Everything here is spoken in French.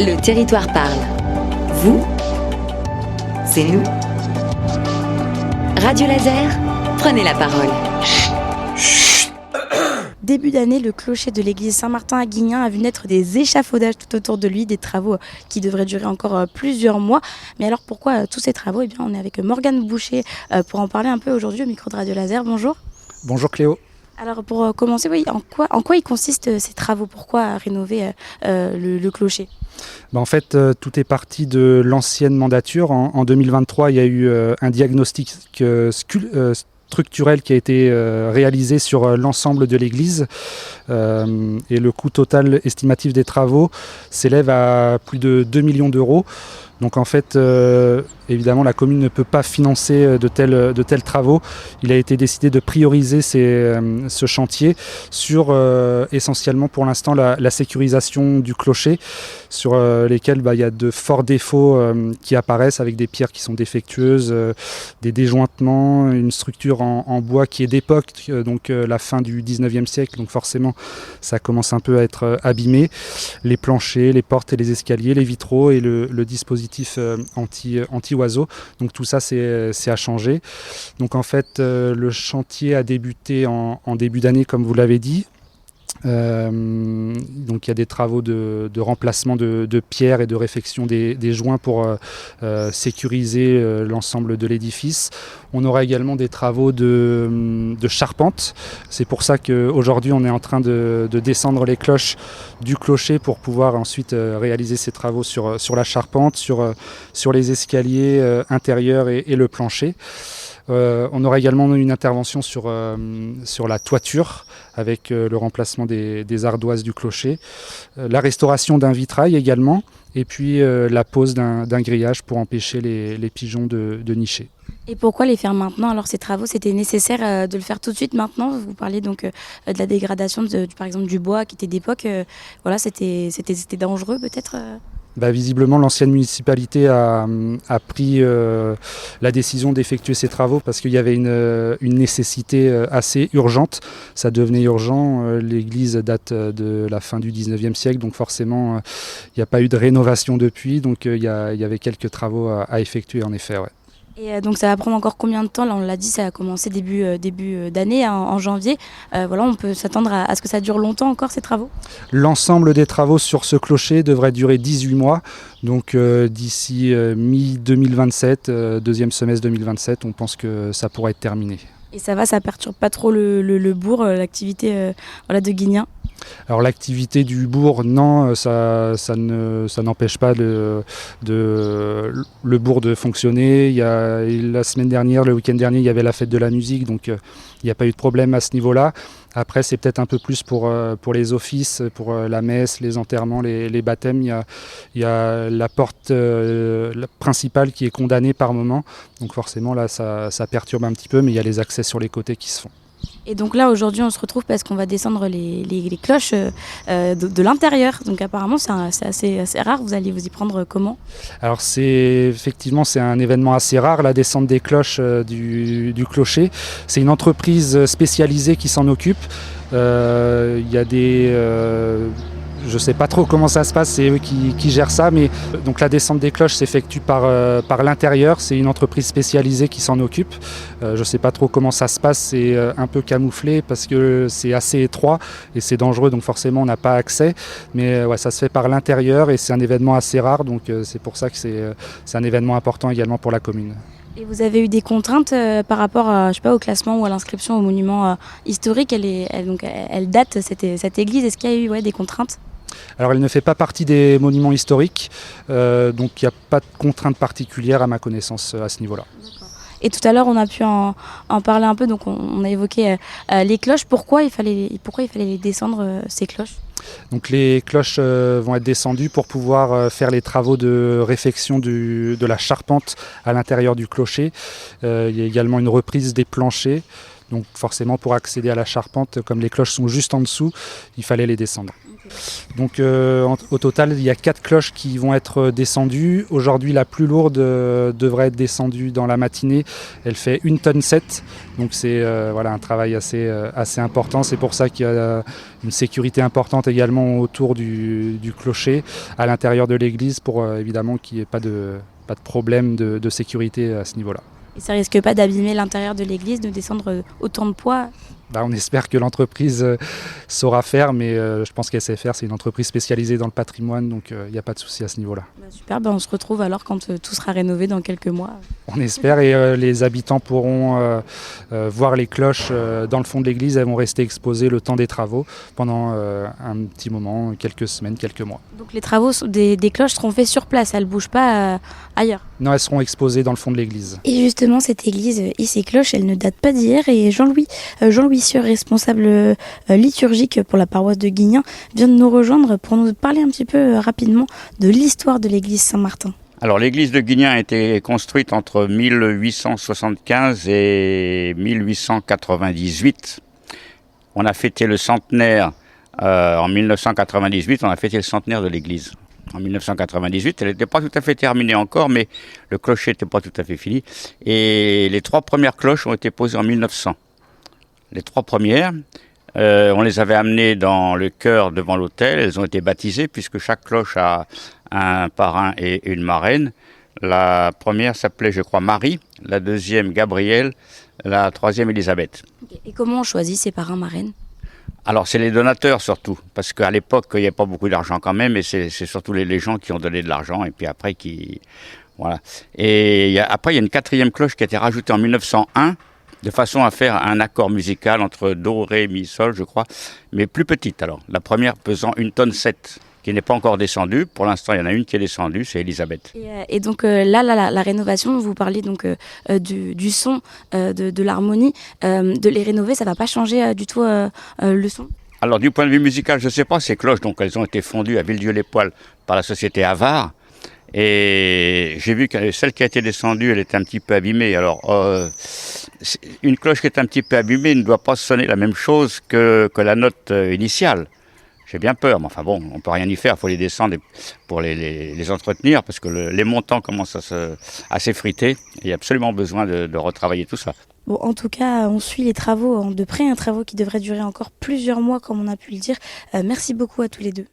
Le territoire parle. Vous, c'est nous. Radio Laser, prenez la parole. Début d'année, le clocher de l'église Saint-Martin à Guignen a vu naître des échafaudages tout autour de lui, des travaux qui devraient durer encore plusieurs mois. Mais alors pourquoi tous ces travaux ? Eh bien, on est avec Morgane Boucher pour en parler un peu aujourd'hui au micro de Radio Laser. Bonjour. Bonjour Cléo. Alors pour commencer, oui, en quoi ils consistent ces travaux ? Pourquoi rénover le clocher ? En fait, tout est parti de l'ancienne mandature. En 2023, il y a eu un diagnostic structurel qui a été réalisé sur l'ensemble de l'église et le coût total estimatif des travaux s'élève à plus de 2 millions d'euros. Donc en fait, évidemment, la commune ne peut pas financer de tels travaux. Il a été décidé de prioriser ce chantier sur essentiellement pour l'instant la sécurisation du clocher, sur lesquels il y a de forts défauts qui apparaissent avec des pierres qui sont défectueuses, des déjointements, une structure en bois qui est d'époque, donc la fin du 19e siècle, donc forcément ça commence un peu à être abîmé. Les planchers, les portes et les escaliers, les vitraux et le dispositif anti-oiseaux. Donc tout ça, c'est à changer. Donc en fait, le chantier a débuté en début d'année, comme vous l'avez dit. Donc il y a des travaux de remplacement de pierres et de réfection des joints pour sécuriser l'ensemble de l'édifice. On aura également des travaux de charpente. C'est pour ça qu'aujourd'hui on est en train de descendre les cloches du clocher pour pouvoir ensuite réaliser ces travaux sur la charpente, sur les escaliers intérieurs et le plancher. On aura également une intervention sur la toiture avec le remplacement des ardoises du clocher, la restauration d'un vitrail également, et puis la pose d'un grillage pour empêcher les pigeons de nicher. Et pourquoi les faire maintenant ? Alors ces travaux, c'était nécessaire de le faire tout de suite maintenant. Vous parliez donc de la dégradation par exemple du bois qui était d'époque. Voilà, c'était dangereux peut-être Visiblement, l'ancienne municipalité a pris la décision d'effectuer ces travaux parce qu'il y avait une nécessité assez urgente. Ça devenait urgent. L'église date de la fin du 19e siècle, donc forcément, il n'y a pas eu de rénovation depuis. Donc il y avait quelques travaux à effectuer, en effet. Ouais. Et donc ça va prendre encore combien de temps ? Là on l'a dit, ça a commencé début d'année, en janvier. Voilà, on peut s'attendre à ce que ça dure longtemps encore ces travaux ? L'ensemble des travaux sur ce clocher devrait durer 18 mois. Donc d'ici mi-2027, deuxième semestre 2027, on pense que ça pourra être terminé. Et ça perturbe pas trop le bourg, l'activité de Guignen ? Alors l'activité du bourg, non, ça n'empêche pas le bourg de fonctionner. La semaine dernière, le week-end dernier, il y avait la fête de la musique, donc il n'y a pas eu de problème à ce niveau-là. Après, c'est peut-être un peu plus pour les offices, pour la messe, les enterrements, les baptêmes. Il y a la porte principale qui est condamnée par moment. Donc forcément, là, ça perturbe un petit peu, mais il y a les accès sur les côtés qui se font. Et donc là, aujourd'hui, on se retrouve parce qu'on va descendre les cloches de l'intérieur. Donc apparemment, c'est assez rare. Vous allez vous y prendre comment ? Alors effectivement, c'est un événement assez rare, la descente des cloches du clocher. C'est une entreprise spécialisée qui s'en occupe. Il y a je ne sais pas trop comment ça se passe, c'est eux qui gèrent ça, mais donc la descente des cloches s'effectue par l'intérieur, c'est une entreprise spécialisée qui s'en occupe. Je ne sais pas trop comment ça se passe, c'est un peu camouflé parce que c'est assez étroit et c'est dangereux, donc forcément on n'a pas accès, mais ça se fait par l'intérieur et c'est un événement assez rare, donc c'est pour ça que c'est un événement important également pour la commune. Et vous avez eu des contraintes par rapport au classement ou à l'inscription au monument historique. Elle date, cette église. Est-ce qu'il y a eu des contraintes ? Alors elle ne fait pas partie des monuments historiques, donc il n'y a pas de contraintes particulières à ma connaissance à ce niveau-là. D'accord. Et tout à l'heure on a pu en parler un peu, donc on a évoqué les cloches. Pourquoi il fallait les descendre, ces cloches ? Donc les cloches vont être descendues pour pouvoir faire les travaux de réfection de la charpente à l'intérieur du clocher. Il y a également une reprise des planchers. Donc forcément pour accéder à la charpente, comme les cloches sont juste en dessous, il fallait les descendre. Donc au total, il y a 4 cloches qui vont être descendues. Aujourd'hui, la plus lourde devrait être descendue dans la matinée. Elle fait 1,7 tonne. Donc c'est un travail assez important. C'est pour ça qu'il y a une sécurité importante également autour du clocher, à l'intérieur de l'église, pour évidemment qu'il n'y ait pas de problème de sécurité à ce niveau-là. Et ça risque pas d'abîmer l'intérieur de l'église, de descendre autant de poids? On espère que l'entreprise saura faire, mais je pense qu'SFR, c'est une entreprise spécialisée dans le patrimoine, donc il n'y a pas de souci à ce niveau-là. Super, on se retrouve alors quand tout sera rénové dans quelques mois. On espère, et les habitants pourront voir les cloches dans le fond de l'église. Elles vont rester exposées le temps des travaux pendant un petit moment, quelques semaines, quelques mois. Donc les travaux des cloches seront faits sur place, elles ne bougent pas ailleurs? Non, elles seront exposées dans le fond de l'église. Et justement, cette église et ces cloches, elles ne datent pas d'hier, et Jean-Louis Sieur, responsable liturgique pour la paroisse de Guignin, vient de nous rejoindre pour nous parler un petit peu rapidement de l'histoire de l'église Saint-Martin. Alors l'église de Guignin a été construite entre 1875 et 1898. On a fêté le centenaire en 1998, on a fêté le centenaire de l'église. En 1998, elle n'était pas tout à fait terminée encore, mais le clocher n'était pas tout à fait fini. Et les 3 premières cloches ont été posées en 1900. Les 3 premières, on les avait amenées dans le chœur devant l'autel. Elles ont été baptisées puisque chaque cloche a un parrain et une marraine. La première s'appelait, je crois, Marie. La deuxième, Gabrielle. La troisième, Élisabeth. Et comment on choisit ces parrains marraines? Alors c'est les donateurs surtout, parce qu'à l'époque il n'y avait pas beaucoup d'argent quand même, et c'est surtout les gens qui ont donné de l'argent, et puis après qui... Voilà. Et après il y a une 4e cloche qui a été rajoutée en 1901, de façon à faire un accord musical entre Do, Ré, Mi, Sol, je crois, mais plus petite alors. La première pesant 1,7 tonne, qui n'est pas encore descendue. Pour l'instant, il y en a une qui est descendue, c'est Élisabeth. Et donc là, la rénovation, vous parlez donc du son, de l'harmonie. De les rénover, ça ne va pas changer du tout le son? Alors du point de vue musical, je ne sais pas, ces cloches, donc elles ont été fondues à Villedieu-les-Poêles par la société Havard. Et j'ai vu que celle qui a été descendue, elle était un petit peu abîmée. Alors, une cloche qui est un petit peu abîmée ne doit pas sonner la même chose que la note initiale. J'ai bien peur, mais enfin bon, on ne peut rien y faire, il faut les descendre pour les entretenir, parce que les montants commencent à s'effriter. Il y a absolument besoin de retravailler tout ça. Bon, en tout cas, on suit les travaux de près, un travaux qui devrait durer encore plusieurs mois, comme on a pu le dire. Merci beaucoup à tous les deux.